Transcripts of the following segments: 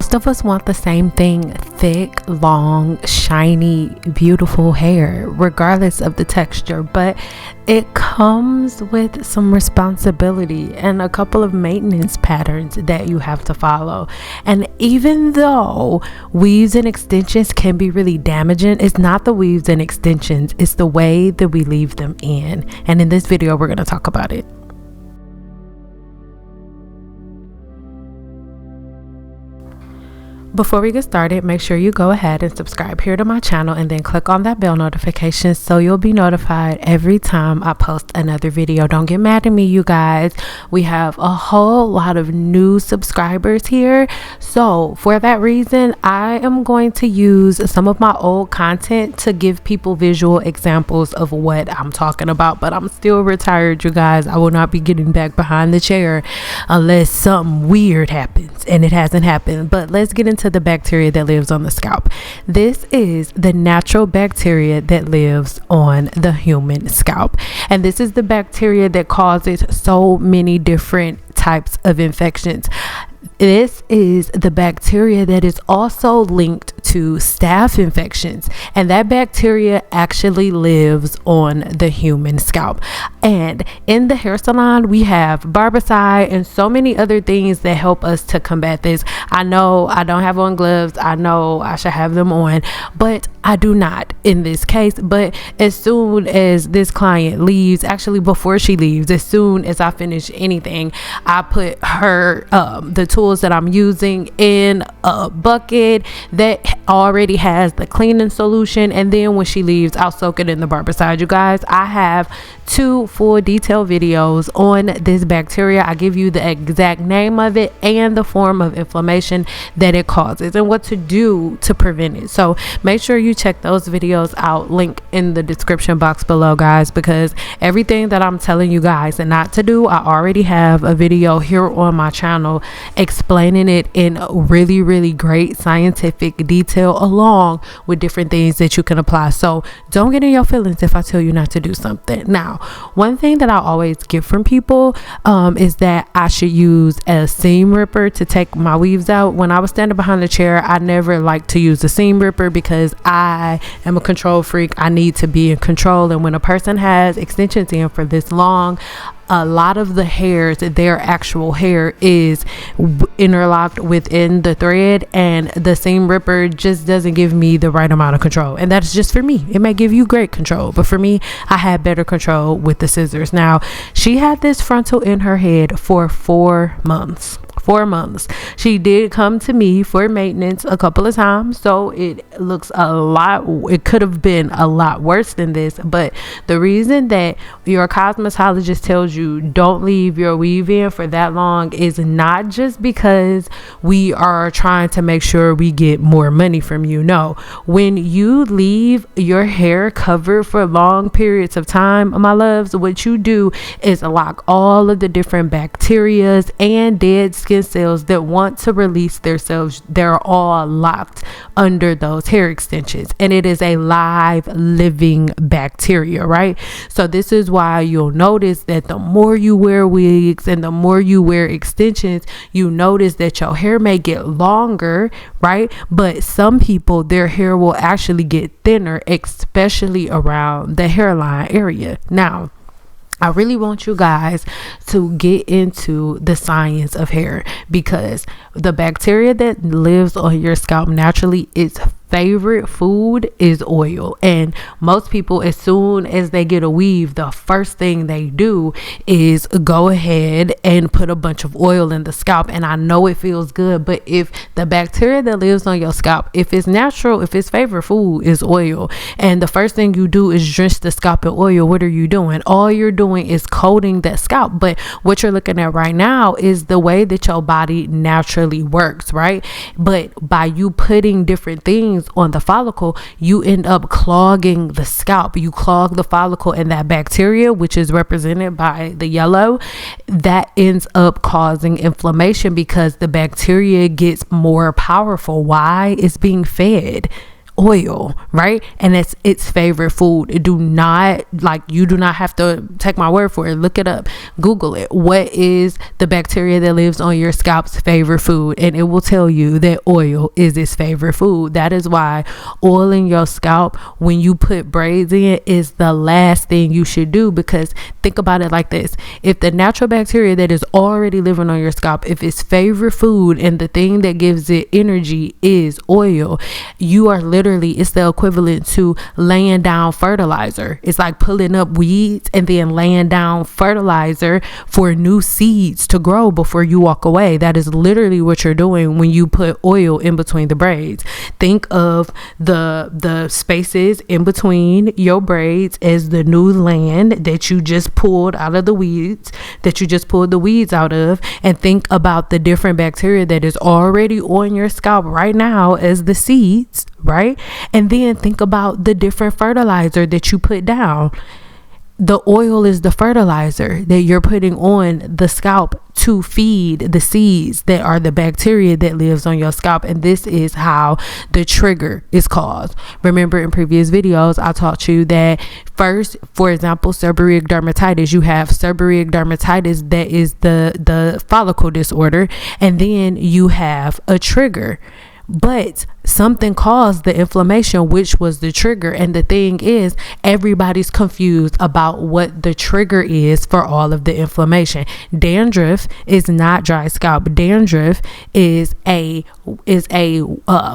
Most of us want the same thing: thick, long, shiny, beautiful hair, regardless of the texture, but it comes with some responsibility and a couple of maintenance patterns that you have to follow. And even though weaves and extensions can be really damaging, it's not the weaves and extensions, it's the way that we leave them in. And in this video, we're going to talk about it. Before we get started, make sure you go ahead and subscribe here to my channel and then click on that bell notification so you'll be notified every time I post another video. Don't get mad at me, you guys. We have a whole lot of new subscribers here. So for that reason, I am going to use some of my old content to give people visual examples of what I'm talking about. But I'm still retired, you guys. I will not be getting back behind the chair unless something weird happens, and it hasn't happened. But let's get into the bacteria that lives on the scalp. This is the natural bacteria that lives on the human scalp, and this is the bacteria that causes so many different types of infections. This is the bacteria that is also linked to staph infections, and that bacteria actually lives on the human scalp. And in the hair salon, we have barbicide and so many other things that help us to combat this. I know I don't have on gloves. I know I should have them on, but I do not in this case. But as soon as this client leaves, actually before she leaves, as soon as I finish anything, I put her the tools that I'm using in a bucket that already has the cleaning solution, and then when she leaves, I'll soak it in the barbicide. You guys, I have 2 full detailed videos on this bacteria. I give you the exact name of it and the form of inflammation that it causes and what to do to prevent it. So make sure you check those videos out, link in the description box below, guys, because everything that I'm telling you guys and not to do, I already have a video here on my channel explaining it in really great scientific detail, along with different things that you can apply. So don't get in your feelings if I tell you not to do something. Now, one thing that I always get from people is that I should use a seam ripper to take my weaves out. When I was standing behind the chair, I never liked to use the seam ripper because I am a control freak. I need to be in control, and when a person has extensions in for this long, a lot of the hairs, their actual hair, is interlocked within the thread, and the seam ripper just doesn't give me the right amount of control. And that's just for me. It may give you great control, but for me, I had better control with the scissors. Now, she had this frontal in her head for 4 months. 4 months. She did come to me for maintenance a couple of times, so it looks a lot, it could have been a lot worse than this. But the reason that your cosmetologist tells you don't leave your weave in for that long is not just because we are trying to make sure we get more money from you. No, when you leave your hair covered for long periods of time, my loves, what you do is lock all of the different bacterias and dead skin cells that want to release themselves. They're all locked under those hair extensions, and it is a live living bacteria, right? So this is why you'll notice that the more you wear wigs and the more you wear extensions, you notice that your hair may get longer, right? But some people, their hair will actually get thinner, especially around the hairline area. Now, I really want you guys to get into the science of hair, because the bacteria that lives on your scalp naturally, its favorite food is oil. And most people, as soon as they get a weave, the first thing they do is go ahead and put a bunch of oil in the scalp. And I know it feels good, but if the bacteria that lives on your scalp, if it's natural, if its favorite food is oil, and the first thing you do is drench the scalp in oil, what are you doing? All you're doing is coating that scalp. But what you're looking at right now is the way that your body naturally works, right? But by you putting different things on the follicle, you end up clogging the scalp. You clog the follicle, and that bacteria, which is represented by the yellow, that ends up causing inflammation because the bacteria gets more powerful. Why? It's being fed oil, right? And it's its favorite food. You do not have to take my word for it. Look it up, Google it. What is the bacteria that lives on your scalp's favorite food? And it will tell you that oil is its favorite food. That is why oiling your scalp when you put braids in is the last thing you should do, because think about it like this: if the natural bacteria that is already living on your scalp, if its favorite food and the thing that gives it energy is oil, you are literally, it's the equivalent to laying down fertilizer. It's like pulling up weeds and then laying down fertilizer for new seeds to grow before you walk away. That is literally what you're doing when you put oil in between the braids. Think of the spaces in between your braids as the new land that you just pulled out of the weeds, that you just pulled the weeds out of, and think about the different bacteria that is already on your scalp right now as the seeds, right? And then think about the different fertilizer that you put down. The oil is the fertilizer that you're putting on the scalp to feed the seeds that are the bacteria that lives on your scalp. And this is how the trigger is caused. Remember, in previous videos, I taught you that first, for example, seborrheic dermatitis, you have seborrheic dermatitis, that is the follicle disorder, and then you have a trigger. But something caused the inflammation, which was the trigger. And the thing is, everybody's confused about what the trigger is for all of the inflammation. Dandruff is not dry scalp. Dandruff is a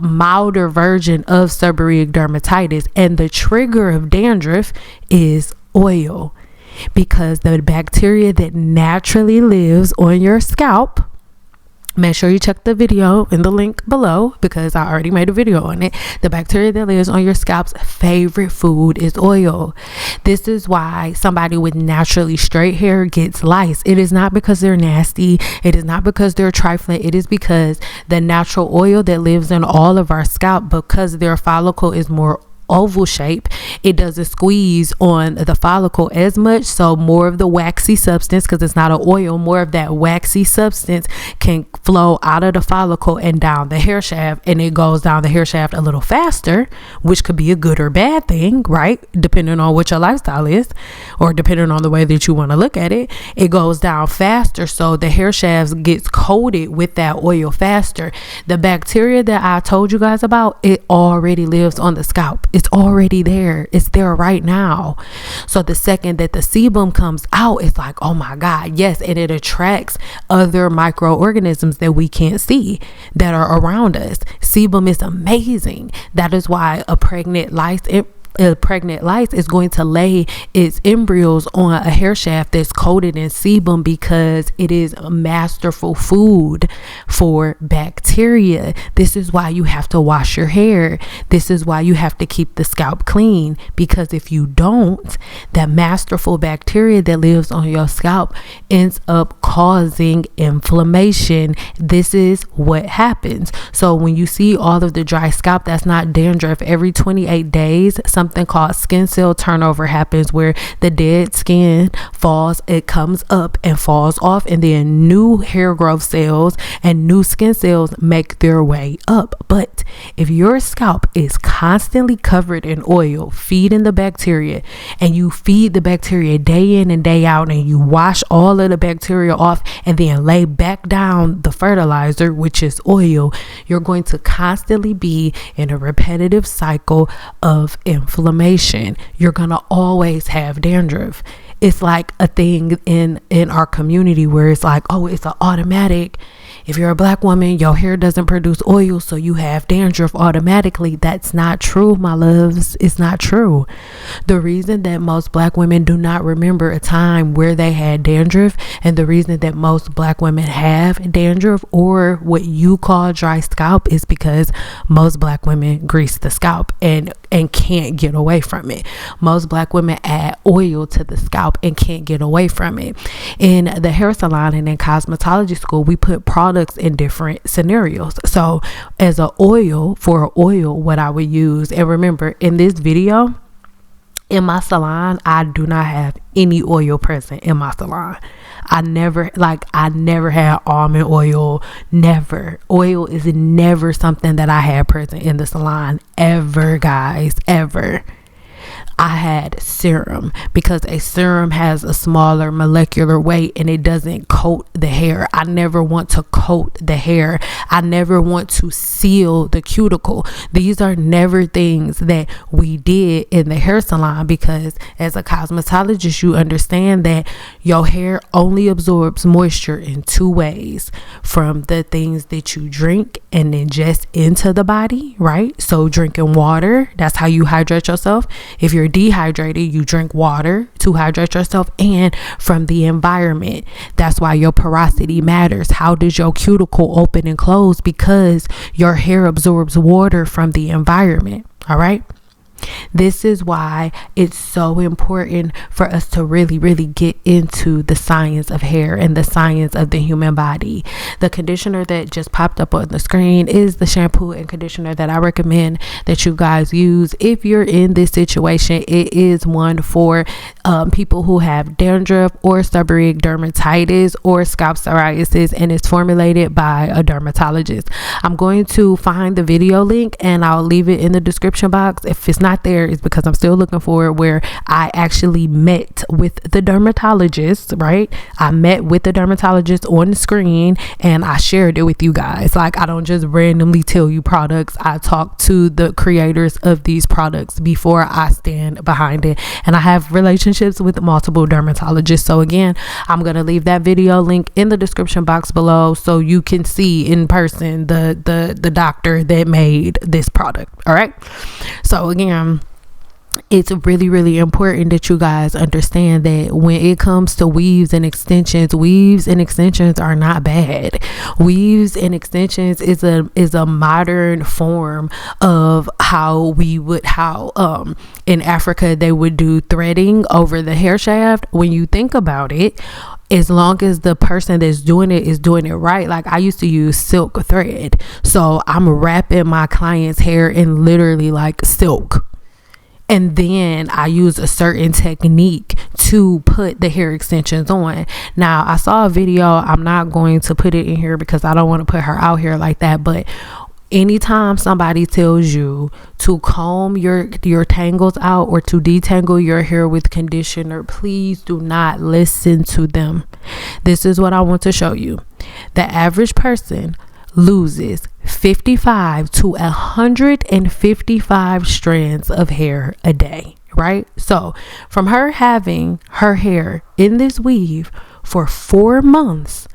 milder version of seborrheic dermatitis. And the trigger of dandruff is oil, because the bacteria that naturally lives on your scalp, make sure you check the video in the link below, because I already made a video on it. The bacteria that lives on your scalp's favorite food is oil. This is why somebody with naturally straight hair gets lice. It is not because they're nasty. It is not because they're trifling. It is because the natural oil that lives in all of our scalp, because their follicle is more oval shape, it doesn't squeeze on the follicle as much, so more of the waxy substance, because it's not an oil, more of that waxy substance can flow out of the follicle and down the hair shaft, and it goes down the hair shaft a little faster, which could be a good or bad thing, right? Depending on what your lifestyle is, or depending on the way that you want to look at it. It goes down faster, so the hair shafts gets coated with that oil faster. The bacteria that I told you guys about, it already lives on the scalp. It's already there. It's there right now. So the second that the sebum comes out, it's like, oh my God, yes. And it attracts other microorganisms that we can't see that are around us. Sebum is amazing. That is why a pregnant lice is going to lay its embryos on a hair shaft that's coated in sebum, because it is a masterful food for bacteria. This is why you have to wash your hair. This is why you have to keep the scalp clean, because if you don't, that masterful bacteria that lives on your scalp ends up causing inflammation. This is what happens. So when you see all of the dry scalp, that's not dandruff. Every 28 days, something called skin cell turnover happens, where the dead skin falls, it comes up and falls off, and then new hair growth cells and new skin cells make their way up. But if your scalp is constantly covered in oil, feeding the bacteria, and you feed the bacteria day in and day out, and you wash all of the bacteria off and then lay back down the fertilizer, which is oil, you're going to constantly be in a repetitive cycle of inflammation. You're gonna always have dandruff. It's like a thing in our community where it's like, oh, it's an automatic. If you're a black woman, your hair doesn't produce oil, so you have dandruff automatically. That's not true, my loves. It's not true. The reason that most black women do not remember a time where they had dandruff, and the reason that most black women have dandruff, or what you call dry scalp, is because most black women grease the scalp and can't get away from it. Most black women add oil to the scalp and can't get away from it. In the hair salon and in cosmetology school, we put products in different scenarios. So as a oil, for oil, what I would use, and remember in this video, In my salon, I do not have any oil present in my salon. I never had almond oil. Never. Oil is never something that I had present in the salon ever, guys, ever. I had serum, because a serum has a smaller molecular weight and it doesn't coat the hair. I never want to coat the hair. I never want to seal the cuticle. These are never things that we did in the hair salon, because as a cosmetologist, you understand that your hair only absorbs moisture in two ways: from the things that you drink and ingest into the body, right? So drinking water, that's how you hydrate yourself. If you're dehydrated, you drink water to hydrate yourself, and from the environment. That's why your porosity matters. How does your cuticle open and close? Because your hair absorbs water from the environment. All right. This is why it's so important for us to really, really get into the science of hair and the science of the human body. The conditioner that just popped up on the screen is the shampoo and conditioner that I recommend that you guys use if you're in this situation. It is one for people who have dandruff or seborrheic dermatitis or scalp psoriasis, and it's formulated by a dermatologist. I'm going to find the video link and I'll leave it in the description box. If it's not there, it's because I'm still looking for it, where I actually met with the dermatologist, right? I met with the dermatologist on the screen and I shared it with you guys. Like, I don't just randomly tell you products. I talk to the creators of these products before I stand behind it. And I have relationships with multiple dermatologists. So again, I'm going to leave that video link in the description box below so you can see in person the doctor that made this product. All right. So again, it's really, really important that you guys understand that when it comes to weaves and extensions are not bad. Weaves and extensions is a modern form of how in Africa they would do threading over the hair shaft. When you think about it, as long as the person that's doing it is doing it right. Like, I used to use silk thread, so I'm wrapping my client's hair in literally like silk. And then I use a certain technique to put the hair extensions on. Now, I saw a video. I'm not going to put it in here because I don't want to put her out here like that. But anytime somebody tells you to comb your tangles out or to detangle your hair with conditioner, please do not listen to them. This is what I want to show you. The average person loses 55 to 155 strands of hair a day, right? So from her having her hair in this weave for 4 months,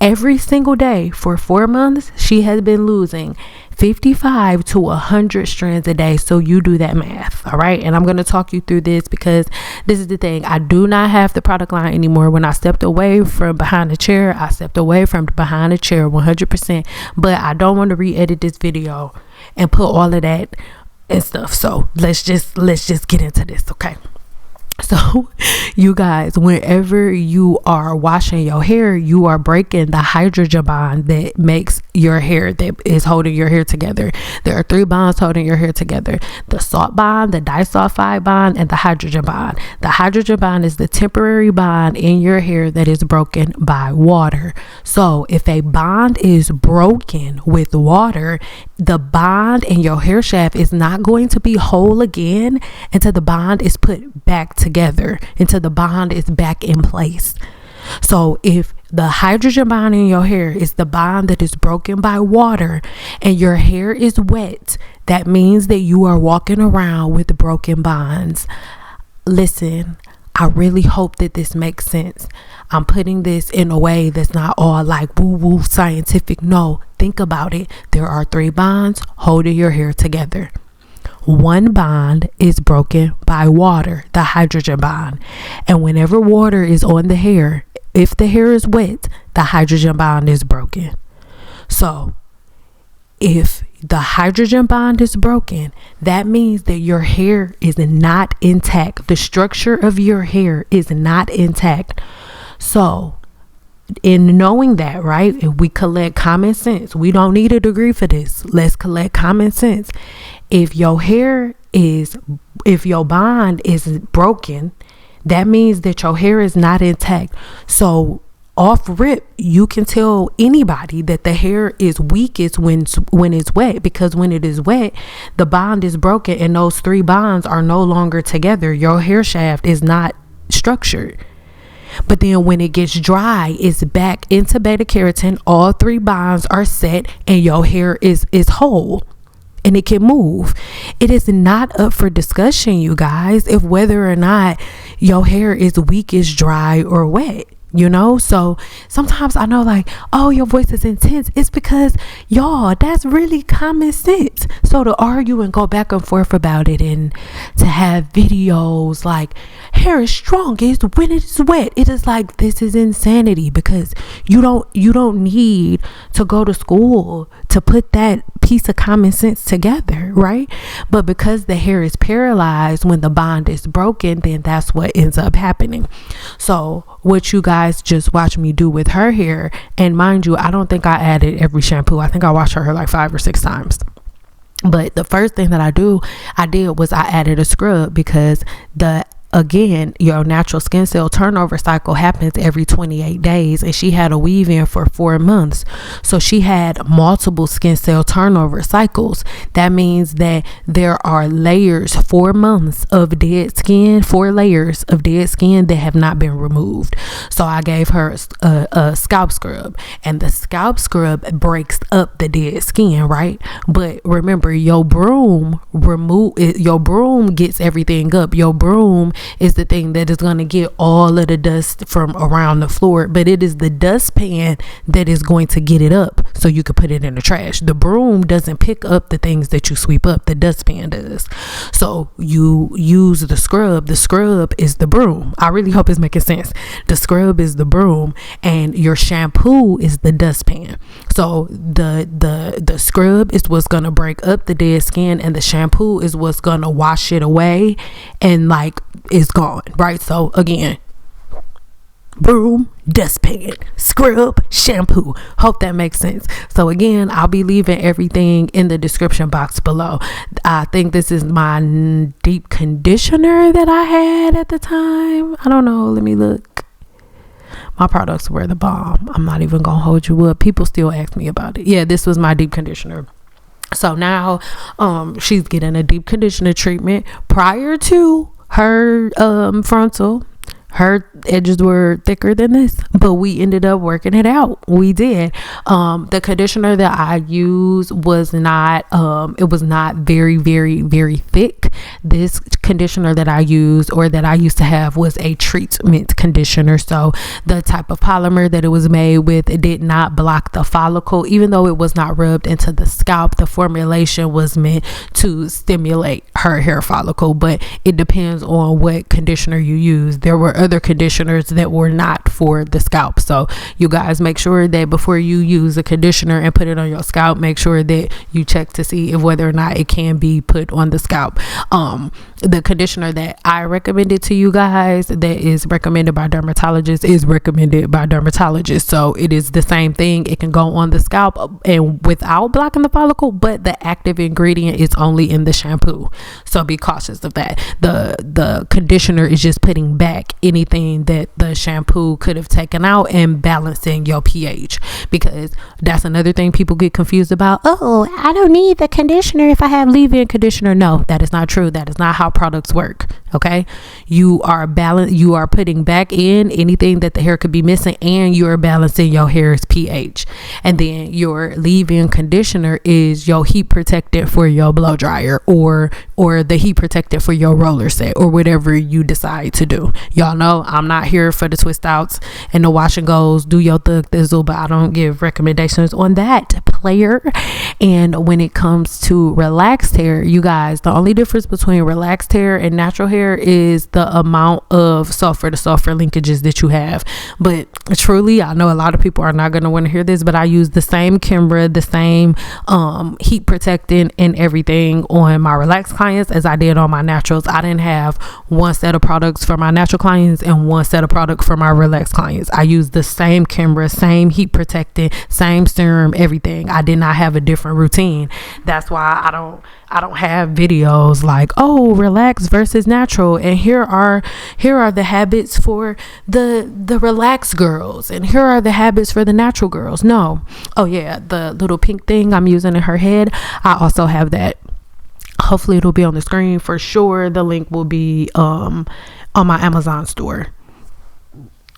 every single day for 4 months, she has been losing 55 to 100 strands a day. So you do that math. All right. And I'm going to talk you through this because this is the thing. I do not have the product line anymore. When I stepped away from behind the chair, I stepped away from behind the chair 100%. But I don't want to re-edit this video and put all of that and stuff. So let's just get into this. Okay. So you guys, whenever you are washing your hair, you are breaking the hydrogen bond that makes your hair, that is holding your hair together. There are 3 bonds holding your hair together: the salt bond, the disulfide bond, and the hydrogen bond. The hydrogen bond is the temporary bond in your hair that is broken by water. So if a bond is broken with water, the bond in your hair shaft is not going to be whole again until the bond is put back together, until the bond is back in place. So if the hydrogen bond in your hair is the bond that is broken by water and your hair is wet, that means that you are walking around with broken bonds. Listen, I really hope that this makes sense. I'm putting this in a way that's not all like woo-woo scientific. No, think about it. There are 3 bonds holding your hair together. 1 bond is broken by water, the hydrogen bond. And whenever water is on the hair, if the hair is wet, the hydrogen bond is broken. So if the hydrogen bond is broken, that means that your hair is not intact. The structure of your hair is not intact. So in knowing that, right, if we collect common sense, we don't need a degree for this. Let's collect common sense. If your bond is broken, that means that your hair is not intact. So off rip, you can tell anybody that the hair is weakest when it's wet, because when it is wet, the bond is broken and those 3 bonds are no longer together. Your hair shaft is not structured. But then when it gets dry, it's back into beta keratin. All 3 bonds are set and your hair is whole and it can move. It is not up for discussion, you guys, if whether or not your hair is weak, is dry, or wet. You know, so sometimes I know, like, oh, your voice is intense. It's because, y'all, that's really common sense. So to argue and go back and forth about it, and to have videos like hair is strongest when it is wet, it is like, this is insanity, because you don't need to go to school to put that piece of common sense together, right? But because the hair is paralyzed when the bond is broken, then that's what ends up happening. So what you guys just watch me do with her hair, and mind you, I don't think I added every shampoo. I think I washed her hair like 5 or 6 times. But the first thing that I did was I added a scrub, because again, your natural skin cell turnover cycle happens every 28 days, and she had a weave in for 4 months. So she had multiple skin cell turnover cycles. That means that there are layers, 4 months of dead skin, 4 layers of dead skin that have not been removed. So I gave her a scalp scrub, and the scalp scrub breaks up the dead skin, right? But remember, your broom gets everything up. Your broom is the thing that is going to get all of the dust from around the floor, but it is the dustpan that is going to get it up so you can put it in the trash. The broom doesn't pick up the things that you sweep up, the dustpan does. So you use the scrub is the broom. I really hope it's making sense. The scrub is the broom, and your shampoo is the dustpan. So the scrub is what's going to break up the dead skin, and the shampoo is what's going to wash it away and like it's gone, right? So again, broom, dustpan, scrub, shampoo. Hope that makes sense. So again, I'll be leaving everything in the description box below. I think this is my deep conditioner that I had at the time. I don't know, let me look. My products were the bomb. I'm not even gonna hold you up. People still ask me about it. Yeah, this was my deep conditioner. So now she's getting a deep conditioner treatment. Prior to her frontal, her edges were thicker than this, but we ended up working it out. We did. The conditioner that I used was not it was not very, very, very thick. This conditioner that I used, or that I used to have, was a treatment conditioner. So the type of polymer that it was made with, it did not block the follicle. Even though it was not rubbed into the scalp, the formulation was meant to stimulate her hair follicle, but it depends on what conditioner you use. There were other conditioners that were not for the scalp. So you guys make sure that before you use a conditioner and put it on your scalp, make sure that you check to see if whether or not it can be put on the scalp. The conditioner that I recommended to you guys, that is recommended by Dermatologist, is recommended by Dermatologist. So it is the same thing. It can go on the scalp and without blocking the follicle, but the active ingredient is only in the shampoo. So be cautious of that. The conditioner is just putting back anything that the shampoo could have taken out and balancing your pH, because that's another thing people get confused about. Oh, I don't need the conditioner if I have leave-in conditioner. No, that is not true. That is not how products work. Okay, you are putting back in anything that the hair could be missing, and you are balancing your hair's pH. And then your leave-in conditioner is your heat protectant for your blow dryer, or the heat protectant for your roller set, or whatever you decide to do. Y'all know I'm not here for the twist outs and the wash and goes. Do your thug thizzle, but I don't give recommendations on that, player. And when it comes to relaxed hair, you guys, the only difference between relaxed hair and natural hair hair is the amount of sulfur to sulfur linkages that you have. But truly, I know a lot of people are not going to want to hear this, but I use the same Kimbra, the same heat protectant and everything on my relaxed clients as I did on my naturals. I didn't have one set of products for my natural clients and one set of products for my relaxed clients. I used the same Kimbra, same heat protectant, same serum, everything. I did not have a different routine. That's why I don't have videos like, oh, relax versus natural, and here are the habits for the relaxed girls, and here are the habits for the natural girls. No. Oh yeah, the little pink thing I'm using in her head, I also have that. Hopefully it'll be on the screen for sure. The link will be on my Amazon store.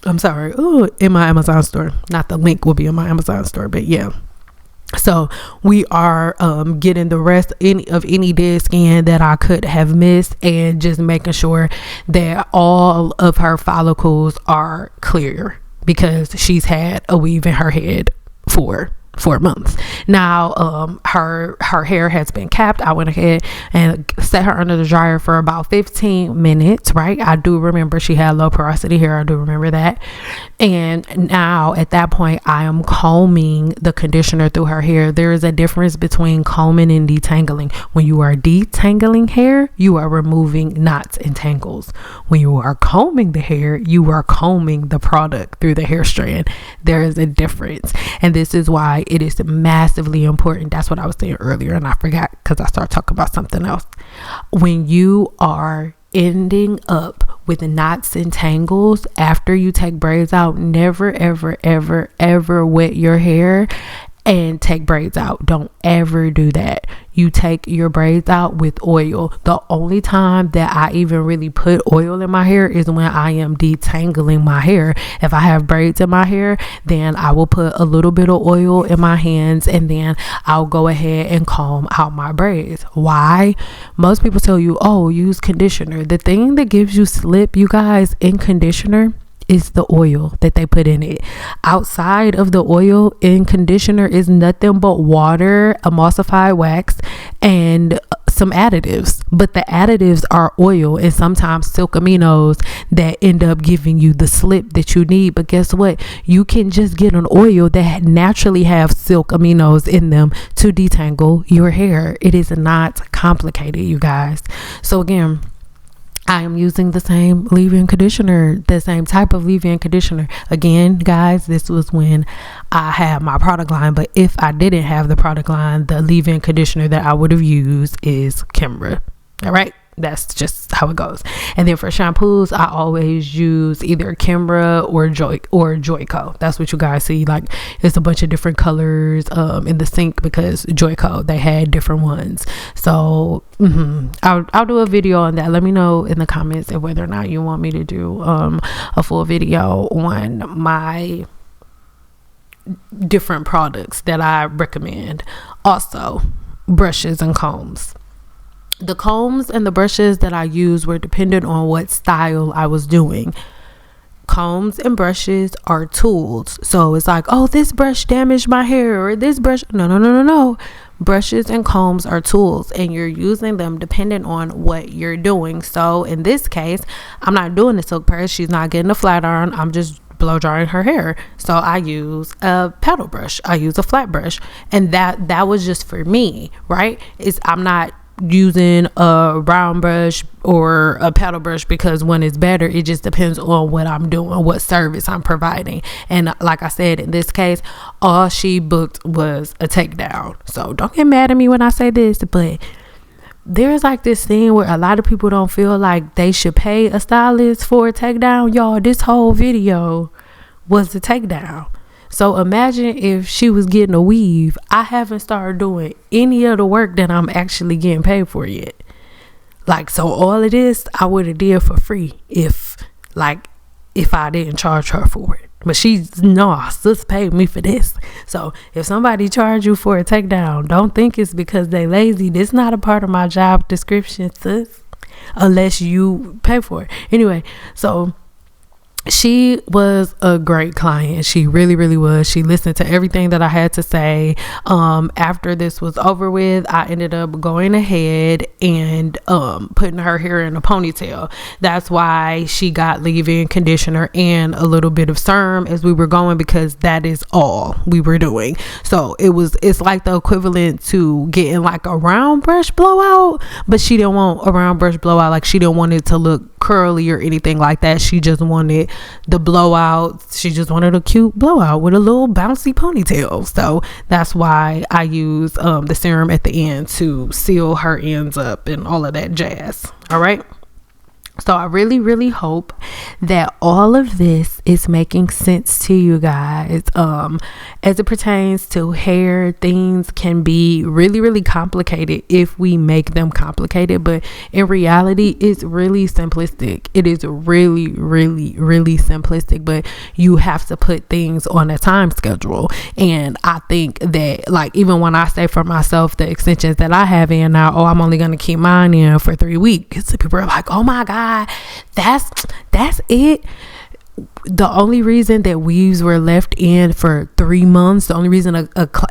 I'm sorry, in my Amazon store. Not the link will be in my Amazon store, but yeah. So we are getting the rest of any dead skin that I could have missed, and just making sure that all of her follicles are clear, because she's had a weave in her head for 4 months now. Her hair has been capped. I went ahead and set her under the dryer for about 15 minutes, right? I do remember she had low porosity hair. I do remember that. And now at that point, I am combing the conditioner through her hair. There is a difference between combing and detangling. When you are detangling hair, you are removing knots and tangles. When you are combing the hair, you are combing the product through the hair strand. There is a difference, and this is why it is massively important. That's what I was saying earlier, and I forgot because I started talking about something else. When you are ending up with knots and tangles after you take braids out, never ever wet your hair and take braids out. Don't ever do that. You take your braids out with oil. The only time that I even really put oil in my hair is when I am detangling my hair. If I have braids in my hair, then I will put a little bit of oil in my hands, and then I'll go ahead and comb out my braids. Why? Most people tell you, oh, use conditioner. The thing that gives you slip, you guys, in conditioner is the oil that they put in it. Outside of the oil in conditioner is nothing but water, emulsified wax, and some additives. But the additives are oil and sometimes silk aminos that end up giving you the slip that you need. But guess what? You can just get an oil that naturally have silk aminos in them to detangle your hair. It is not complicated, you guys. So again, I am using the same leave-in conditioner, the same type of leave-in conditioner. Again, guys, this was when I had my product line, but if I didn't have the product line, the leave-in conditioner that I would have used is Kimbra. All right, that's just how it goes. And then for shampoos, I always use either Kimbra or Joico. That's what you guys see. Like, it's a bunch of different colors in the sink, because Joico, they had different ones. So I'll do a video on that. Let me know in the comments of whether or not you want me to do a full video on my different products that I recommend. Also, brushes and combs. The combs and the brushes that I used were dependent on what style I was doing. Combs and brushes are tools. So it's like, oh, this brush damaged my hair, or this brush. No. Brushes and combs are tools, and you're using them dependent on what you're doing. So in this case, I'm not doing the silk press. She's not getting a flat iron. I'm just blow drying her hair. So I use a paddle brush. I use a flat brush, and that was just for me, right? I'm not using a round brush or a paddle brush because one is better. It just depends on what I'm doing, what service I'm providing. And like I said, in this case, all she booked was a takedown. So don't get mad at me when I say this, but there's like this thing where a lot of people don't feel like they should pay a stylist for a takedown. Y'all, this whole video was the takedown. So imagine if she was getting a weave. I haven't started doing any of the work that I'm actually getting paid for yet. Like, so all of this I would have did for free if I didn't charge her for it. But sis paid me for this. So if somebody charge you for a takedown, don't think it's because they lazy. This not a part of my job description, sis, unless you pay for it. Anyway, so she was a great client. She really, really was. She listened to everything that I had to say. After this was over with, I ended up going ahead and putting her hair in a ponytail. That's why she got leave-in conditioner and a little bit of serum as we were going, because that is all we were doing. So it's like the equivalent to getting like a round brush blowout, but she didn't want a round brush blowout. Like, she didn't want it to look curly or anything like that. She just wanted the blowout. She just wanted a cute blowout with a little bouncy ponytail. So that's why I use the serum at the end to seal her ends up and all of that jazz. All right. So I really, really hope that all of this is making sense to you guys. As it pertains to hair, things can be really, really complicated if we make them complicated, but in reality, it's really simplistic. It is really, really, really simplistic, but you have to put things on a time schedule. And I think that, like, even when I say for myself, the extensions that I have in now, I'm only going to keep mine in for 3 weeks. So people are like, oh my God, that's it. The only reason that weaves were left in for 3 months, the only reason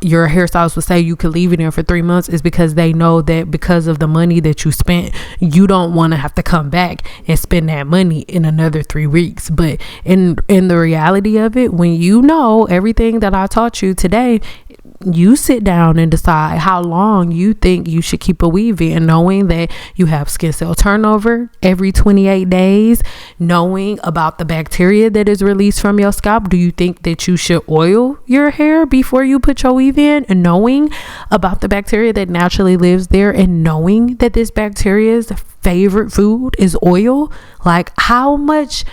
your hairstylist would say you could leave it in for 3 months is because they know that because of the money that you spent, you don't want to have to come back and spend that money in another 3 weeks. But in the reality of it, when you know everything that I taught you today, you sit down and decide how long you think you should keep a weave in, knowing that you have skin cell turnover every 28 days, knowing about the bacteria that is released from your scalp. Do you think that you should oil your hair before you put your weave in, and knowing about the bacteria that naturally lives there, and knowing that this bacteria's favorite food is oil? Like, how much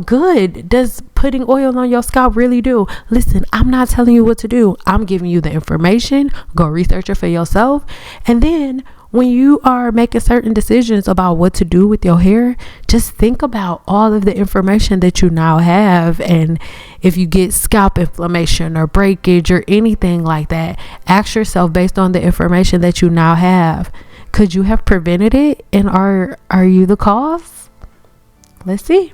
good does putting oil on your scalp really do? Listen, I'm not telling you what to do. I'm giving you the information. Go research it for yourself. And then when you are making certain decisions about what to do with your hair, just think about all of the information that you now have. And if you get scalp inflammation or breakage or anything like that, ask yourself, based on the information that you now have, could you have prevented it? And are you the cause? Let's see.